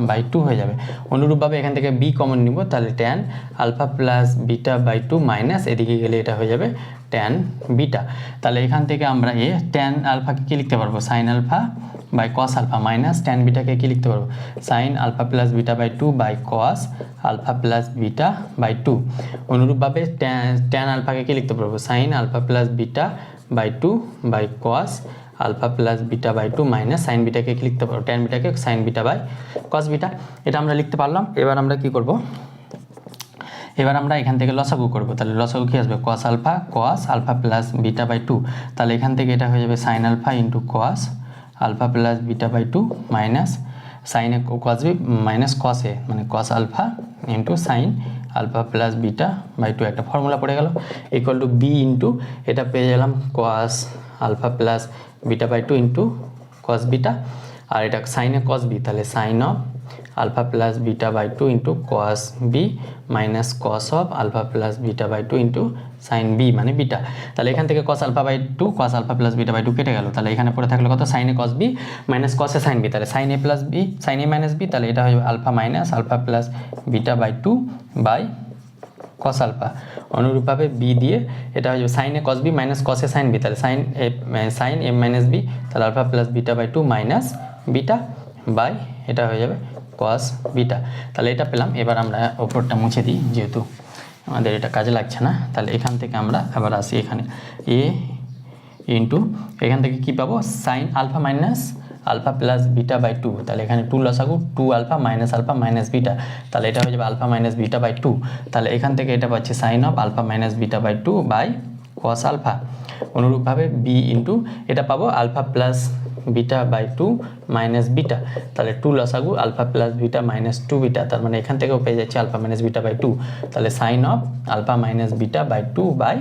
by 2 হয়ে যাবে। অনুরূপভাবে এখান থেকে বি কমন নিব, তাহলে tan alpha plus beta by 2 minus এদিকে গেলে এটা হয়ে যাবে ট্যান বিটা। তাহলে এখান থেকে আমরা এ ট্যান আলফাকে কী লিখতে পারবো, sine alpha by cos alpha minus tan বিটাকে কী লিখতে পারবো, sine alpha plus beta by 2 by cos alpha plus beta by 2। অনুরূপভাবে ট্যান আলফাকে কী লিখতে পারবো, sine alpha plus beta by 2 by cos alpha plus beta by 2 minus sine বিটাকে কী লিখতে পারবো, ট্যান বিটাকে sine beta by cos beta, এটা আমরা লিখতে পারলাম। এবার আমরা কি করব, এবার আমরা এখান থেকে লসাগু করব, তাহলে লসাগু কী আসবে, cos alpha plus beta by 2, তাহলে এখান থেকে এটা হয়ে যাবে sine alpha into cos alpha plus beta by 2 minus sine A cos B minus cos A, মানে cos alpha into sine alpha plus beta by 2, একটা ফর্মুলা পড়ে গেল, ইকুয়াল টু বি ইন্টু এটা পেয়ে গেলাম cos alpha plus beta by 2 into cos beta, আর এটা সাইনে কস বি, তাহলে sine of alpha plus beta by 2 into cos B minus cos of alpha plus beta by 2 into sine B মানে beta. তাহলে এখান থেকে cos alpha by 2 cos alpha plus beta by 2 কেটে গেল, তাহলে এখানে পড়ে থাকলো কত, সাইনে কস বি মাইনাস কসে সাইন বি, তাহলে sine A plus B sine A minus B, তাহলে এটা হয়ে যাবে alpha minus alpha plus beta by 2 by cos alpha. অনুরূপভাবে বি দিয়ে এটা হয়ে যাবে sine A cos B minus কসে সাইন বি, তাহলে সাইন এম মাইনাস বি, তাহলে alpha plus beta by 2 minus beta by এটা হয়ে যাবে কস বিটা। তাহলে এটা পেলাম। এবার আমরা ওপরটা মুছে দিই, যেহেতু আমাদের এটা কাজে লাগছে না। তাহলে এখান থেকে আমরা আবার আসি এখানে এ ইন্টু এখান থেকে কী পাবো, sine alpha minus alpha plus beta by 2, তাহলে এখানে 2 লসাগু 2 আলফা মাইনাস বিটা, তাহলে এটা হয়ে যাবে আলফা মাইনাস বিটা বাই 2, তাহলে এখান থেকে এটা পাচ্ছি sine of alpha minus beta by 2 by cos alpha. অনুরূপভাবে বি ইন্টু এটা পাবো alpha plus beta by 2 minus beta, তাহলে 2 লসাগু alpha plus beta minus 2 beta, তার মানে এখান থেকেও পেয়ে যাচ্ছে আলফা মাইনাস বিটা বাই 2, তাহলে sine of alpha minus beta by 2 by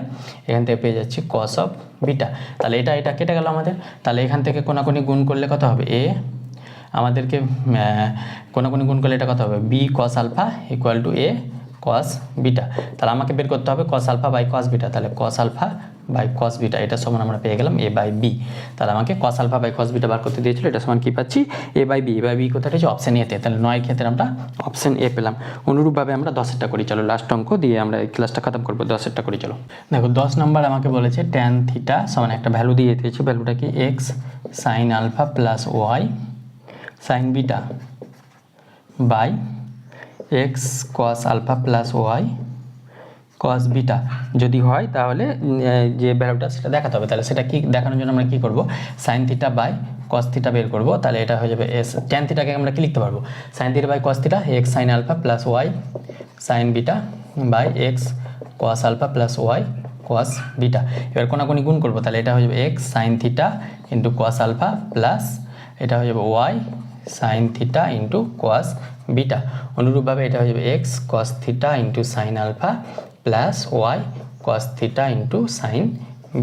এখান থেকে পেয়ে যাচ্ছি কস অফ বিটা। তাহলে এটা কেটে গেল আমাদের। তাহলে এখান থেকে কোনাকুনি গুণ করলে কত হবে, এ আমাদেরকে কোনাকুনি গুণ করলে এটা কত হবে, B cos alpha equal to A cos beta. তাহলে আমাকে বের করতে হবে cos alpha by cos beta, তাহলে cos alpha by cos beta এটা সমান আমরা পেয়ে গেলাম এ বাই বি। তাহলে আমাকে cos alpha by cos beta বার করতে দিয়েছিল, এটা সমান কী পাচ্ছি, এ বাই বি কোথায় হচ্ছে অপশান এতে, তাহলে 9 ক্ষেত্রে আমরা অপশান এ পেলাম। অনুরূপভাবে আমরা 10এরটা করি, চলো লাস্ট অঙ্ক দিয়ে আমরা এই ক্লাসটা খতম করবো। 10এরটা করি চলো। দেখো 10 নম্বর আমাকে বলেছে ট্যান থিটা সমান একটা ভ্যালু দিয়ে দিয়েছে, ভ্যালুটা কি x sine alpha plus Y sine beta by x cos alpha plus y cos beta যদি হয় তাহলে যে ভ্যালুটা সেটা দেখাতে হবে। তাহলে সেটা কি দেখানোর জন্য আমরা কী করব, sine theta by cos theta বের করব। তাহলে এটা হয়ে যাবে এস ট্যান থিটাকে আমরা কি লিখতে পারবো, sine theta by cos theta x sine alpha plus Y sine beta by x cos alpha plus y cos beta. এবার কোনাকুনি গুণ করবো, তাহলে এটা হয়ে যাবে x sine theta into cos alpha plus এটা হয়ে যাবে y sine theta into cos beta. অনুরূপভাবে এটা হয়ে যাবে x cos theta into sine alpha plus y cos theta into sine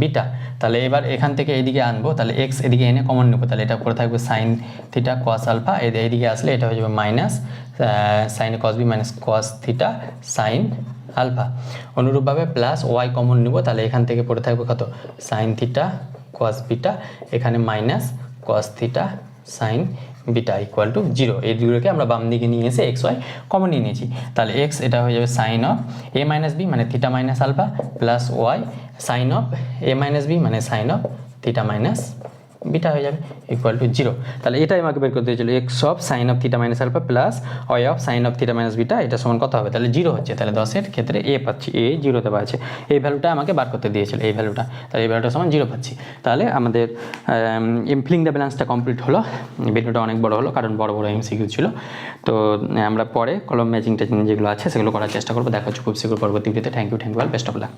beta. তাহলে এবার এখান থেকে এইদিকে আনবো, তাহলে এক্স এদিকে এনে কমন নেবো, তাহলে এটা করে থাকবে সাইন থিটা কস আলফা, এইদিকে আসলে এটা হয়ে যাবে minus sine cos B minus cos theta sine alpha. অনুরূপভাবে প্লাস ওয়াই কমন নেবো, তাহলে এখান থেকে পড়ে থাকবে কত সাইন থিটা কস বিটা, এখানে minus cos theta sine beta equal to 0। এই দুটোকে আমরা বাম দিকে নিয়ে এসে এক্স ওয়াই কমন নিয়ে নিয়েছি। তাহলে এক্স এটা হয়ে যাবে sine of A minus B মানে theta minus alpha plus Y sine of A minus B মানে sine of theta minus beta হয়ে যাবে ইকুয়াল টু 0। তাহলে এটাই আমাকে বের করতে হয়েছিল, x of sine of theta minus alpha plus y of sine of theta minus beta, এটা সমান কত হবে, তাহলে 0 হচ্ছে। তাহলে 10-এর ক্ষেত্রে এ পাচ্ছি, এ 0 দেওয়া আছে, এই ভ্যালুটা আমাকে বার করতে দিয়েছিল, এই ভ্যালুটা, তাহলে এই ভ্যালুটা সমান 0 পাচ্ছি। তাহলে আমাদের ফিলিং দ্য ব্যালেন্সটা কমপ্লিট হলো। ভিডিওটা অনেক বড় হলো কারণ বড় বড় এমসিকিউ ছিল। তো আমরা পরে কলম ম্যাচিং ট্যাচিং যেগুলো আছে সেগুলো করার চেষ্টা করবো। দেখা হচ্ছে খুব শীঘ্র পরবর্তী ভিডিওতে। Thank you all, best of lakh.